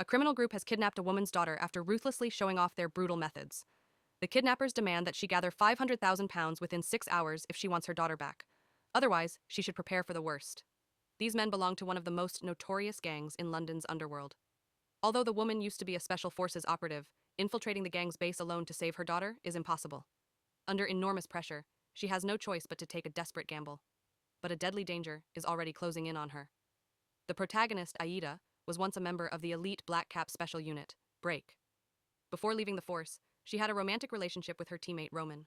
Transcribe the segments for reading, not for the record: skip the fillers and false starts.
criminal group has kidnapped a woman's daughter after ruthlessly showing off their brutal methods. The kidnappers demand that she gather £500,000 within 6 hours if she wants her daughter back. Otherwise, she should prepare for the worst. These men belong to one of the most notorious gangs in London's underworld. Although the woman used to be a special forces operative, infiltrating the gang's base alone to save her daughter is impossible. Under enormous pressure, she has no choice but to take a desperate gamble. But a deadly danger is already closing in on her. The protagonist, Aida, was once a member of the elite Black Cap Special Unit, Break. Before leaving the force, she had a romantic relationship with her teammate Roman.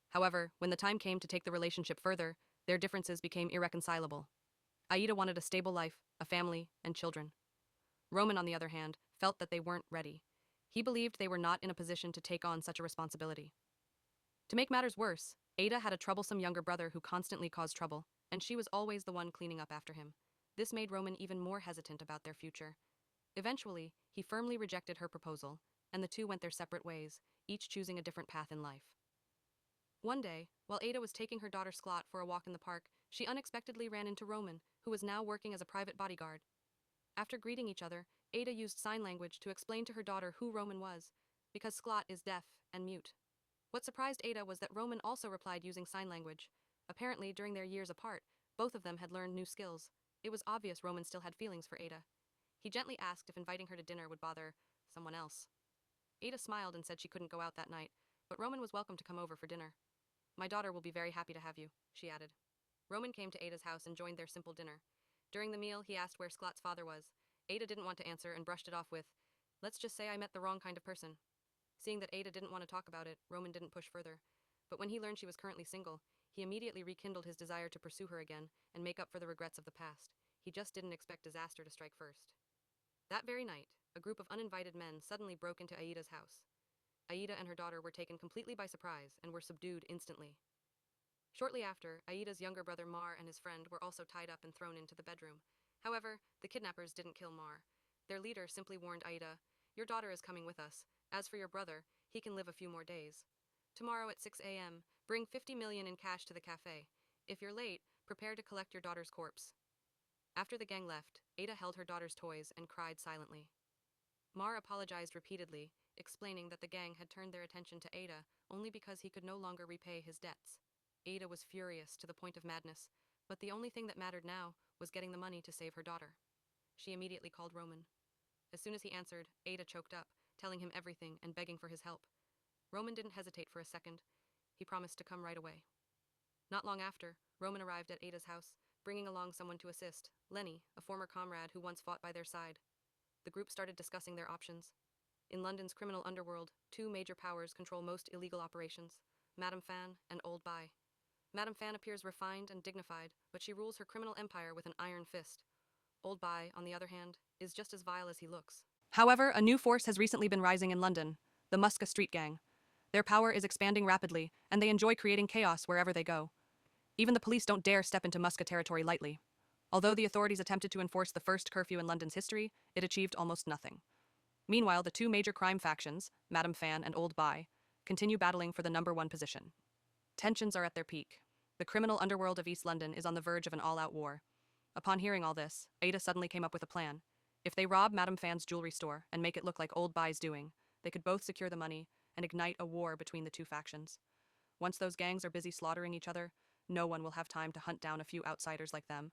However, when the time came to take the relationship further, their differences became irreconcilable. Aida wanted a stable life, a family, and children. Roman, on the other hand, felt that they weren't ready. He believed they were not in a position to take on such a responsibility. To make matters worse, Ada had a troublesome younger brother who constantly caused trouble, and she was always the one cleaning up after him. This made Roman even more hesitant about their future. Eventually, he firmly rejected her proposal, and the two went their separate ways, each choosing a different path in life. One day, while Ada was taking her daughter Schlot for a walk in the park, she unexpectedly ran into Roman, who was now working as a private bodyguard. After greeting each other, Ada used sign language to explain to her daughter who Roman was, because Schlot is deaf and mute. What surprised Ada was that Roman also replied using sign language. Apparently, during their years apart, both of them had learned new skills. It was obvious Roman still had feelings for Ada. He gently asked if inviting her to dinner would bother someone else. Ada smiled and said she couldn't go out that night, but Roman was welcome to come over for dinner. "My daughter will be very happy to have you," she added. Roman came to Ada's house and joined their simple dinner. During the meal, he asked where Schlot's father was. Ada didn't want to answer and brushed it off with, "Let's just say I met the wrong kind of person." Seeing that Ada didn't want to talk about it, Roman didn't push further. But when he learned she was currently single, he immediately rekindled his desire to pursue her again and make up for the regrets of the past. He just didn't expect disaster to strike first. That very night, a group of uninvited men suddenly broke into Aida's house. Aida and her daughter were taken completely by surprise and were subdued instantly. Shortly after, Aida's younger brother Mar and his friend were also tied up and thrown into the bedroom. However, the kidnappers didn't kill Mar. Their leader simply warned Aida, "Your daughter is coming with us. As for your brother, he can live a few more days. Tomorrow at 6 a.m., bring 50 million in cash to the cafe. If you're late, prepare to collect your daughter's corpse." After the gang left, Ada held her daughter's toys and cried silently. Mar apologized repeatedly, explaining that the gang had turned their attention to Ada only because he could no longer repay his debts. Ada was furious to the point of madness, but the only thing that mattered now was getting the money to save her daughter. She immediately called Roman. As soon as he answered, Ada choked up, telling him everything and begging for his help. Roman didn't hesitate for a second. He promised to come right away. Not long after, Roman arrived at Ada's house, bringing along someone to assist, Lenny, a former comrade who once fought by their side. The group started discussing their options. In London's criminal underworld, two major powers control most illegal operations, Madame Fan and Old Bai. Madame Fan appears refined and dignified, but she rules her criminal empire with an iron fist. Old Bai, on the other hand, is just as vile as he looks. However, a new force has recently been rising in London, the Musca Street Gang. Their power is expanding rapidly, and they enjoy creating chaos wherever they go. Even the police don't dare step into Musca territory lightly. Although the authorities attempted to enforce the first curfew in London's history, it achieved almost nothing. Meanwhile, the two major crime factions, Madame Fan and Old Bai, continue battling for the number one position. Tensions are at their peak. The criminal underworld of East London is on the verge of an all-out war. Upon hearing all this, Ada suddenly came up with a plan. If they rob Madame Fan's jewelry store and make it look like Old Bai's doing, they could both secure the money and ignite a war between the two factions. Once those gangs are busy slaughtering each other, no one will have time to hunt down a few outsiders like them.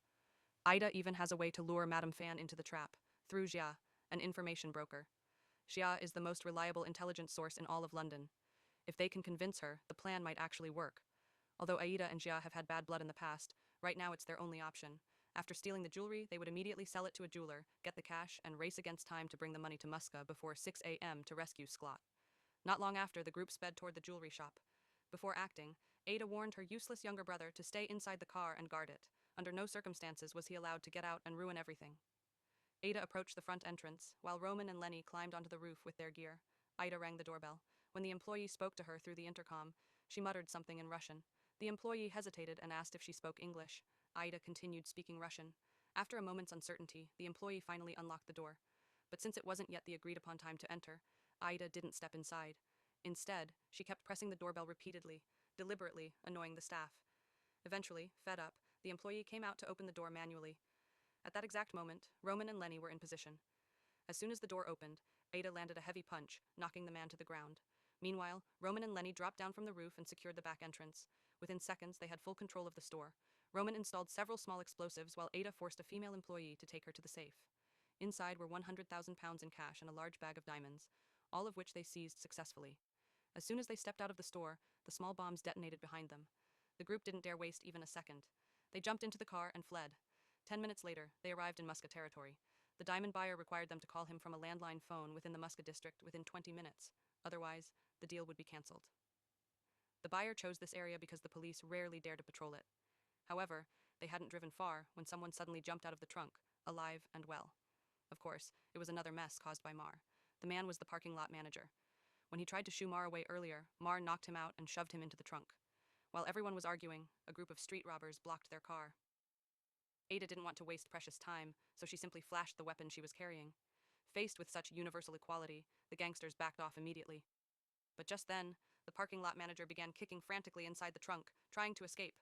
Ida even has a way to lure Madame Fan into the trap, through Jia, an information broker. Jia is the most reliable intelligence source in all of London. If they can convince her, the plan might actually work. Although Aida and Jia have had bad blood in the past, right now it's their only option. After stealing the jewelry, they would immediately sell it to a jeweler, get the cash, and race against time to bring the money to Musca before 6 a.m. to rescue Schlot. Not long after, the group sped toward the jewelry shop. Before acting, Ada warned her useless younger brother to stay inside the car and guard it. Under no circumstances was he allowed to get out and ruin everything. Ada approached the front entrance, while Roman and Lenny climbed onto the roof with their gear. Ida rang the doorbell. When the employee spoke to her through the intercom, she muttered something in Russian. The employee hesitated and asked if she spoke English. Ida continued speaking Russian. After a moment's uncertainty, the employee finally unlocked the door. But since it wasn't yet the agreed-upon time to enter, Ida didn't step inside. Instead, she kept pressing the doorbell repeatedly, deliberately annoying the staff. Eventually, fed up, the employee came out to open the door manually. At that exact moment, Roman and Lenny were in position. As soon as the door opened, Ada landed a heavy punch, knocking the man to the ground. Meanwhile, Roman and Lenny dropped down from the roof and secured the back entrance. Within seconds, they had full control of the store. Roman installed several small explosives while Ada forced a female employee to take her to the safe. Inside were 100,000 pounds in cash and a large bag of diamonds, all of which they seized successfully. As soon as they stepped out of the store, the small bombs detonated behind them. The group didn't dare waste even a second. They jumped into the car and fled. 10 minutes later, they arrived in Musca territory. The diamond buyer required them to call him from a landline phone within the Musca district within 20 minutes. Otherwise, the deal would be cancelled. The buyer chose this area because the police rarely dare to patrol it. However, they hadn't driven far when someone suddenly jumped out of the trunk, alive and well. Of course, it was another mess caused by Mar. The man was the parking lot manager. When he tried to shoo Mar away earlier, Mar knocked him out and shoved him into the trunk. While everyone was arguing, a group of street robbers blocked their car. Ada didn't want to waste precious time, so she simply flashed the weapon she was carrying. Faced with such universal equality, the gangsters backed off immediately. But just then, the parking lot manager began kicking frantically inside the trunk, trying to escape.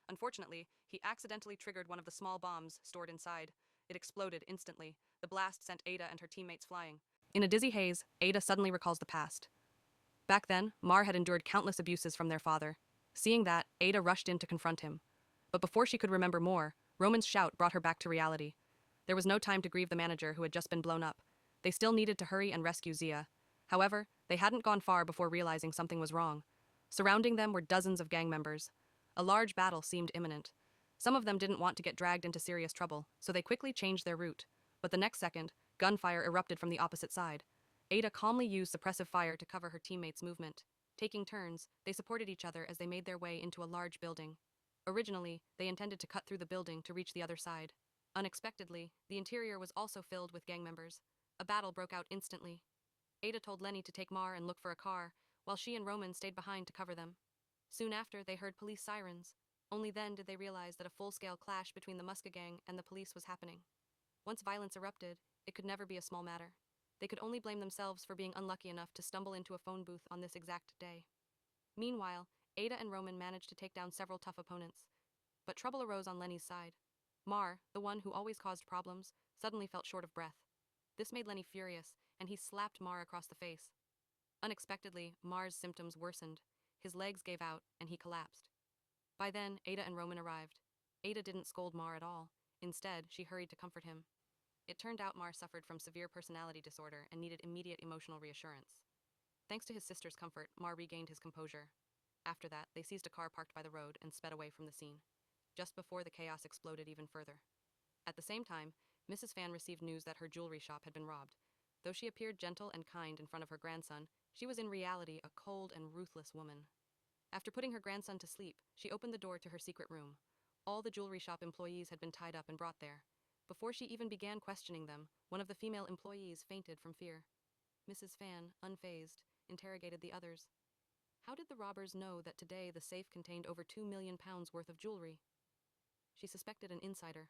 Unfortunately, he accidentally triggered one of the small bombs stored inside. It exploded instantly. The blast sent Ada and her teammates flying. In a dizzy haze, Ada suddenly recalls the past. Back then, Mar had endured countless abuses from their father. Seeing that, Ada rushed in to confront him. But before she could remember more, Roman's shout brought her back to reality. There was no time to grieve the manager who had just been blown up. They still needed to hurry and rescue Zia. However, they hadn't gone far before realizing something was wrong. Surrounding them were dozens of gang members. A large battle seemed imminent. Some of them didn't want to get dragged into serious trouble, so they quickly changed their route. But the next second, gunfire erupted from the opposite side. Ada calmly used suppressive fire to cover her teammates' movement. Taking turns, they supported each other as they made their way into a large building. Originally, they intended to cut through the building to reach the other side. Unexpectedly, the interior was also filled with gang members. A battle broke out instantly. Ada told Lenny to take Mar and look for a car, while she and Roman stayed behind to cover them. Soon after, they heard police sirens. Only then did they realize that a full-scale clash between the Musca gang and the police was happening. Once violence erupted, it could never be a small matter. They could only blame themselves for being unlucky enough to stumble into a phone booth on this exact day. Meanwhile, Ada and Roman managed to take down several tough opponents. But trouble arose on Lenny's side. Mar, the one who always caused problems, suddenly felt short of breath. This made Lenny furious, and he slapped Mar across the face. Unexpectedly, Mar's symptoms worsened. His legs gave out, and he collapsed. By then, Ada and Roman arrived. Ada didn't scold Mar at all. Instead, she hurried to comfort him. It turned out Mar suffered from severe personality disorder and needed immediate emotional reassurance. Thanks to his sister's comfort, Mar regained his composure. After that, they seized a car parked by the road and sped away from the scene, just before the chaos exploded even further. At the same time, Mrs. Fan received news that her jewelry shop had been robbed. Though she appeared gentle and kind in front of her grandson, she was in reality a cold and ruthless woman. After putting her grandson to sleep, she opened the door to her secret room. All the jewelry shop employees had been tied up and brought there. Before she even began questioning them, one of the female employees fainted from fear. Mrs. Fan, unfazed, interrogated the others. How did the robbers know that today the safe contained over 2 million pounds worth of jewelry? She suspected an insider.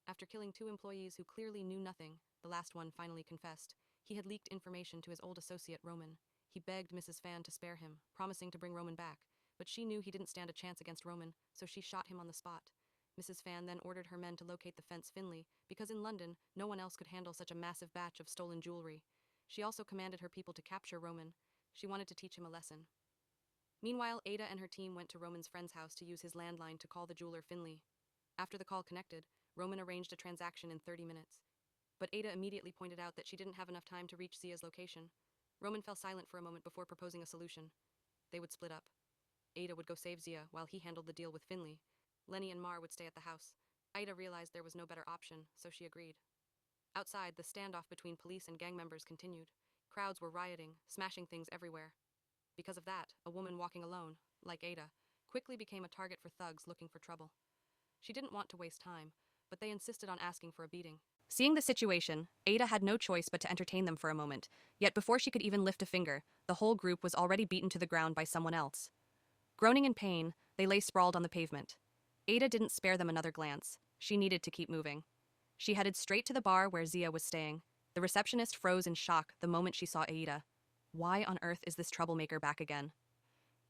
After killing 2 employees who clearly knew nothing, the last one finally confessed. He had leaked information to his old associate Roman. He begged Mrs. Fan to spare him, promising to bring Roman back, but she knew he didn't stand a chance against Roman, so she shot him on the spot. Mrs. Fan then ordered her men to locate the fence Finley, because in London, no one else could handle such a massive batch of stolen jewelry. She also commanded her people to capture Roman. She wanted to teach him a lesson. Meanwhile, Ada and her team went to Roman's friend's house to use his landline to call the jeweler Finley. After the call connected, Roman arranged a transaction in 30 minutes. But Ada immediately pointed out that she didn't have enough time to reach Zia's location. Roman fell silent for a moment before proposing a solution. They would split up. Ada would go save Zia while he handled the deal with Finley. Lenny and Mar would stay at the house. Ada realized there was no better option, so she agreed. Outside, the standoff between police and gang members continued. Crowds were rioting, smashing things everywhere. Because of that, a woman walking alone, like Ada, quickly became a target for thugs looking for trouble. She didn't want to waste time, but they insisted on asking for a beating. Seeing the situation, Ada had no choice but to entertain them for a moment, yet before she could even lift a finger, the whole group was already beaten to the ground by someone else. Groaning in pain, they lay sprawled on the pavement. Ada didn't spare them another glance. She needed to keep moving. She headed straight to the bar where Zia was staying. The receptionist froze in shock the moment she saw Ada. Why on earth is this troublemaker back again?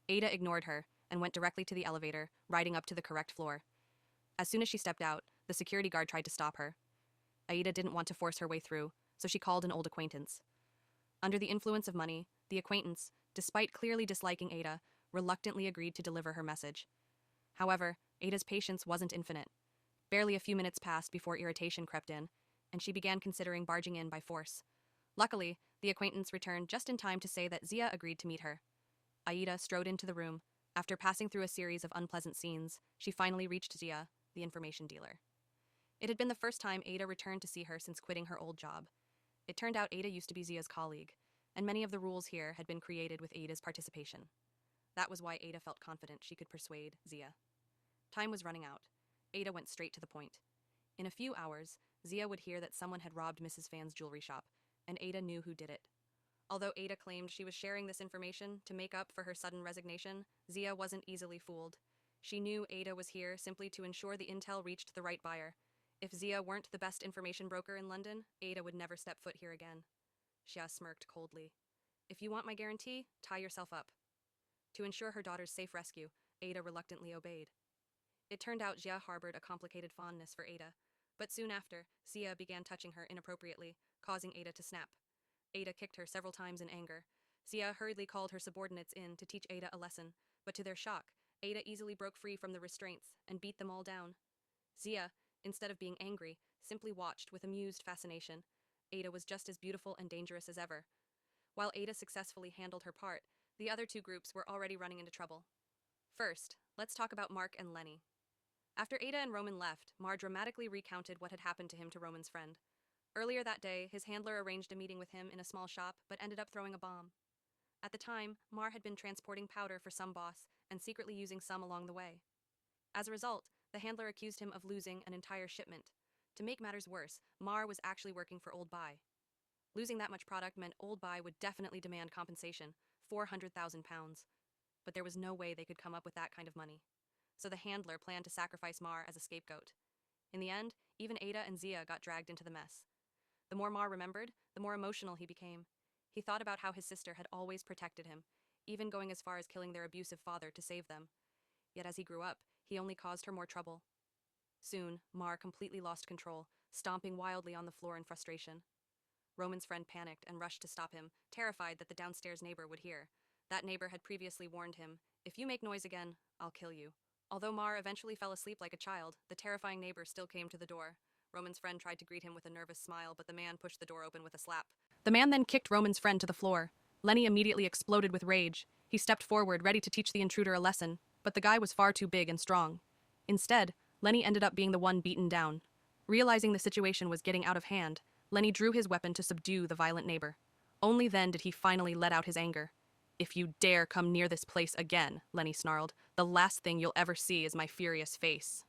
Ada ignored her and went directly to the elevator, riding up to the correct floor. As soon as she stepped out, the security guard tried to stop her. Ada didn't want to force her way through, so she called an old acquaintance. Under the influence of money, the acquaintance, despite clearly disliking Ada, reluctantly agreed to deliver her message. However, Ada's patience wasn't infinite. Barely a few minutes passed before irritation crept in, and she began considering barging in by force. Luckily, the acquaintance returned just in time to say that Zia agreed to meet her. Aida strode into the room. After passing through a series of unpleasant scenes, she finally reached Zia, the information dealer. It had been the first time Ada returned to see her since quitting her old job. It turned out Ada used to be Zia's colleague, and many of the rules here had been created with Ada's participation. That was why Ada felt confident she could persuade Zia. Time was running out. Ada went straight to the point. In a few hours, Zia would hear that someone had robbed Mrs. Fan's jewelry shop, and Ada knew who did it. Although Ada claimed she was sharing this information to make up for her sudden resignation, Zia wasn't easily fooled. She knew Ada was here simply to ensure the intel reached the right buyer. If Zia weren't the best information broker in London, Ada would never step foot here again. Xia smirked coldly. If you want my guarantee, tie yourself up. To ensure her daughter's safe rescue, Ada reluctantly obeyed. It turned out Xia harbored a complicated fondness for Ada, but soon after, Xia began touching her inappropriately, causing Ada to snap. Ada kicked her several times in anger. Xia hurriedly called her subordinates in to teach Ada a lesson, but to their shock, Ada easily broke free from the restraints and beat them all down. Xia, instead of being angry, simply watched with amused fascination. Ada was just as beautiful and dangerous as ever. While Ada successfully handled her part, the other two groups were already running into trouble. First, let's talk about Mark and Lenny. After Ada and Roman left, Mar dramatically recounted what had happened to him to Roman's friend. Earlier that day, his handler arranged a meeting with him in a small shop, but ended up throwing a bomb. At the time, Mar had been transporting powder for some boss and secretly using some along the way. As a result, the handler accused him of losing an entire shipment. To make matters worse, Mar was actually working for Old Buy. Losing that much product meant Old Buy would definitely demand compensation, £400,000. But there was no way they could come up with that kind of money. So the handler planned to sacrifice Mar as a scapegoat. In the end, even Ada and Zia got dragged into the mess. The more Mar remembered, the more emotional he became. He thought about how his sister had always protected him, even going as far as killing their abusive father to save them. Yet as he grew up, he only caused her more trouble. Soon, Mar completely lost control, stomping wildly on the floor in frustration. Roman's friend panicked and rushed to stop him, terrified that the downstairs neighbor would hear. That neighbor had previously warned him, "If you make noise again, I'll kill you." Although Mar eventually fell asleep like a child, the terrifying neighbor still came to the door. Roman's friend tried to greet him with a nervous smile, but the man pushed the door open with a slap. The man then kicked Roman's friend to the floor. Lenny immediately exploded with rage. He stepped forward, ready to teach the intruder a lesson, but the guy was far too big and strong. Instead, Lenny ended up being the one beaten down. Realizing the situation was getting out of hand, Lenny drew his weapon to subdue the violent neighbor. Only then did he finally let out his anger. "If you dare come near this place again," Lenny snarled, "the last thing you'll ever see is my furious face."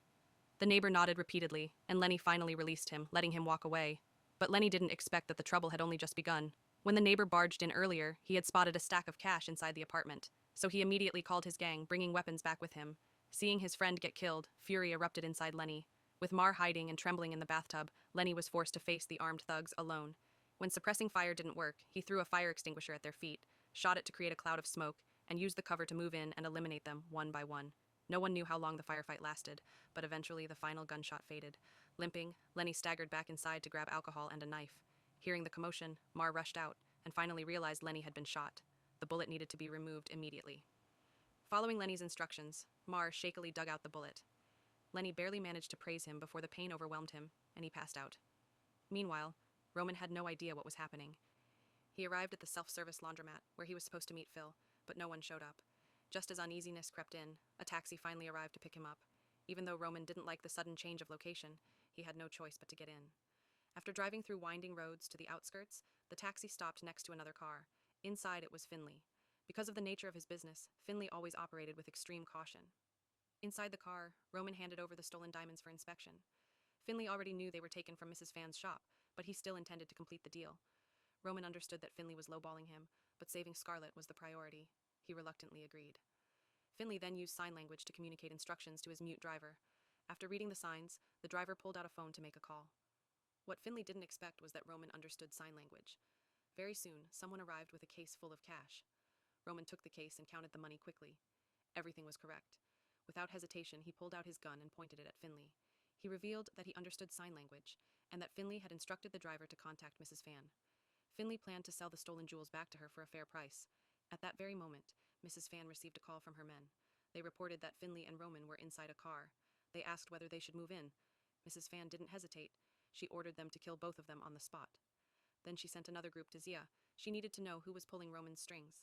The neighbor nodded repeatedly, and Lenny finally released him, letting him walk away. But Lenny didn't expect that the trouble had only just begun. When the neighbor barged in earlier, he had spotted a stack of cash inside the apartment, so he immediately called his gang, bringing weapons back with him. Seeing his friend get killed, fury erupted inside Lenny. With Mar hiding and trembling in the bathtub, Lenny was forced to face the armed thugs alone. When suppressing fire didn't work, he threw a fire extinguisher at their feet, shot it to create a cloud of smoke, and used the cover to move in and eliminate them one by one. No one knew how long the firefight lasted, but eventually the final gunshot faded. Limping, Lenny staggered back inside to grab alcohol and a knife. Hearing the commotion, Mar rushed out and finally realized Lenny had been shot. The bullet needed to be removed immediately. Following Lenny's instructions, Mar shakily dug out the bullet. Lenny barely managed to praise him before the pain overwhelmed him, and he passed out. Meanwhile, Roman had no idea what was happening. He arrived at the self-service laundromat, where he was supposed to meet Phil, but no one showed up. Just as uneasiness crept in, a taxi finally arrived to pick him up. Even though Roman didn't like the sudden change of location, he had no choice but to get in. After driving through winding roads to the outskirts, the taxi stopped next to another car. Inside it was Finley. Because of the nature of his business, Finley always operated with extreme caution. Inside the car, Roman handed over the stolen diamonds for inspection. Finley already knew they were taken from Mrs. Fan's shop, but he still intended to complete the deal. Roman understood that Finley was lowballing him, but saving Scarlett was the priority. He reluctantly agreed. Finley then used sign language to communicate instructions to his mute driver. After reading the signs, the driver pulled out a phone to make a call. What Finley didn't expect was that Roman understood sign language. Very soon, someone arrived with a case full of cash. Roman took the case and counted the money quickly. Everything was correct. Without hesitation, he pulled out his gun and pointed it at Finley. He revealed that he understood sign language, and that Finley had instructed the driver to contact Mrs. Fan. Finley planned to sell the stolen jewels back to her for a fair price. At that very moment, Mrs. Fan received a call from her men. They reported that Finley and Roman were inside a car. They asked whether they should move in. Mrs. Fan didn't hesitate. She ordered them to kill both of them on the spot. Then she sent another group to Zia. She needed to know who was pulling Roman's strings.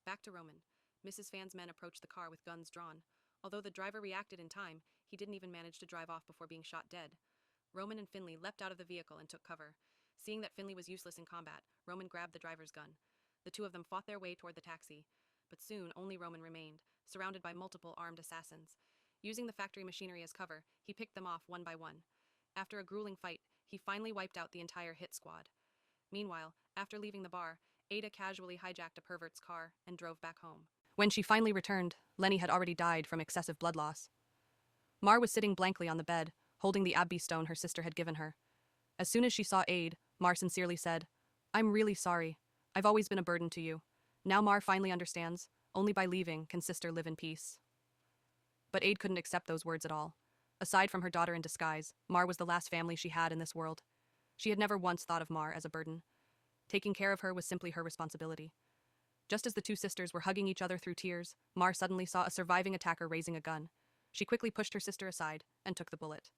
Back to Roman. Mrs. Fan's men approached the car with guns drawn. Although the driver reacted in time, he didn't even manage to drive off before being shot dead. Roman and Finley leapt out of the vehicle and took cover. Seeing that Finley was useless in combat, Roman grabbed the driver's gun. The two of them fought their way toward the taxi. But soon, only Roman remained, surrounded by multiple armed assassins. Using the factory machinery as cover, he picked them off one by one. After a grueling fight, he finally wiped out the entire hit squad. Meanwhile, after leaving the bar, Ada casually hijacked a pervert's car and drove back home. When she finally returned, Lenny had already died from excessive blood loss. Mar was sitting blankly on the bed, holding the Abbey stone her sister had given her. As soon as she saw Ade, Mar sincerely said, "I'm really sorry. I've always been a burden to you. Now Mar finally understands. Only by leaving can sister live in peace." But Ade couldn't accept those words at all. Aside from her daughter in disguise, Mar was the last family she had in this world. She had never once thought of Mar as a burden. Taking care of her was simply her responsibility. Just as the two sisters were hugging each other through tears, Mar suddenly saw a surviving attacker raising a gun. She quickly pushed her sister aside and took the bullet.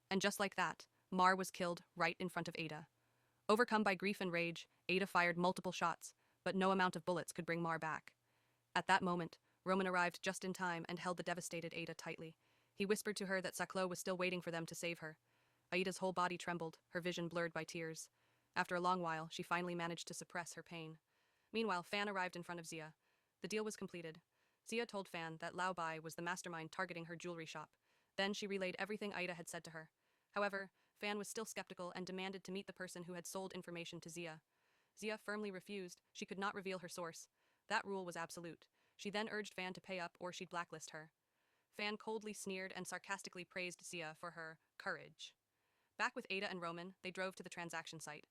And just like that, Mar was killed right in front of Ada. Overcome by grief and rage, Ada fired multiple shots, but no amount of bullets could bring Mar back. At that moment, Roman arrived just in time and held the devastated Ada tightly. He whispered to her that Saclo was still waiting for them to save her. Aida's whole body trembled, her vision blurred by tears. After a long while, she finally managed to suppress her pain. Meanwhile, Fan arrived in front of Zia. The deal was completed. Zia told Fan that Lao Bai was the mastermind targeting her jewelry shop. Then she relayed everything Aida had said to her. However, Fan was still skeptical and demanded to meet the person who had sold information to Zia. Zia firmly refused. She could not reveal her source. That rule was absolute. She then urged Fan to pay up or she'd blacklist her. Fan coldly sneered and sarcastically praised Zia for her courage. Back with Ada and Roman, they drove to the transaction site.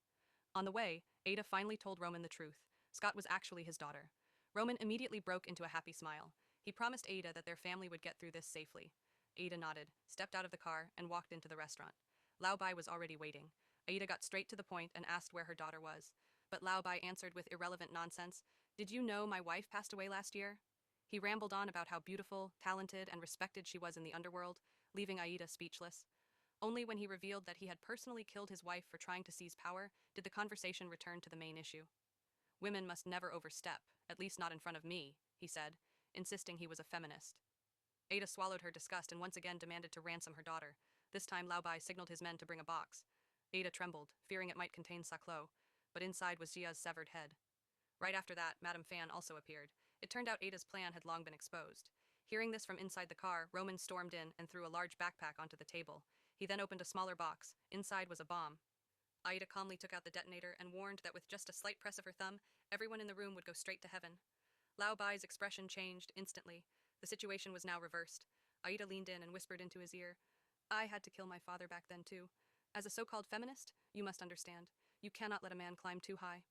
On the way, Ada finally told Roman the truth. Scott was actually his daughter. Roman immediately broke into a happy smile. He promised Ada that their family would get through this safely. Ada nodded, stepped out of the car, and walked into the restaurant. Lao Bai was already waiting. Ada got straight to the point and asked where her daughter was. But Lao Bai answered with irrelevant nonsense, "Did you know my wife passed away last year?" He rambled on about how beautiful, talented, and respected she was in the underworld, leaving Aida speechless. Only when he revealed that he had personally killed his wife for trying to seize power did the conversation return to the main issue. "Women must never overstep, at least not in front of me," he said, insisting he was a feminist. Ada swallowed her disgust and once again demanded to ransom her daughter. This time Lao Bai signaled his men to bring a box. Ada trembled, fearing it might contain Saclo, but inside was Jia's severed head. Right after that, Madame Fan also appeared. It turned out Ada's plan had long been exposed. Hearing this from inside the car, Roman stormed in and threw a large backpack onto the table. He then opened a smaller box. Inside was a bomb. Aida calmly took out the detonator and warned that with just a slight press of her thumb, everyone in the room would go straight to heaven. Lao Bai's expression changed instantly. The situation was now reversed. Aida leaned in and whispered into his ear, "I had to kill my father back then too. As a so-called feminist, you must understand. You cannot let a man climb too high."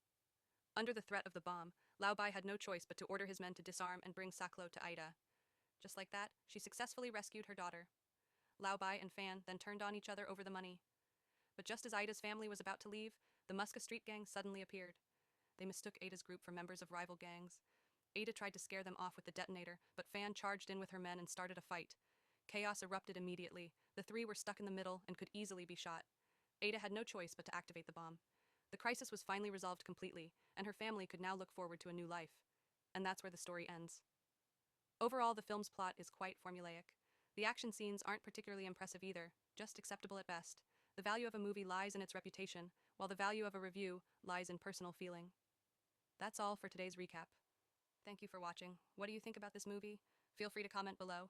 Under the threat of the bomb, Lao Bai had no choice but to order his men to disarm and bring Saclo to Aida. Just like that, she successfully rescued her daughter. Lao Bai and Fan then turned on each other over the money. But just as Aida's family was about to leave, the Muska street gang suddenly appeared. They mistook Aida's group for members of rival gangs. Aida tried to scare them off with the detonator, but Fan charged in with her men and started a fight. Chaos erupted immediately. The three were stuck in the middle and could easily be shot. Aida had no choice but to activate the bomb. The crisis was finally resolved completely, and her family could now look forward to a new life. And that's where the story ends. Overall, the film's plot is quite formulaic. The action scenes aren't particularly impressive either, just acceptable at best. The value of a movie lies in its reputation, while the value of a review lies in personal feeling. That's all for today's recap. Thank you for watching. What do you think about this movie? Feel free to comment below.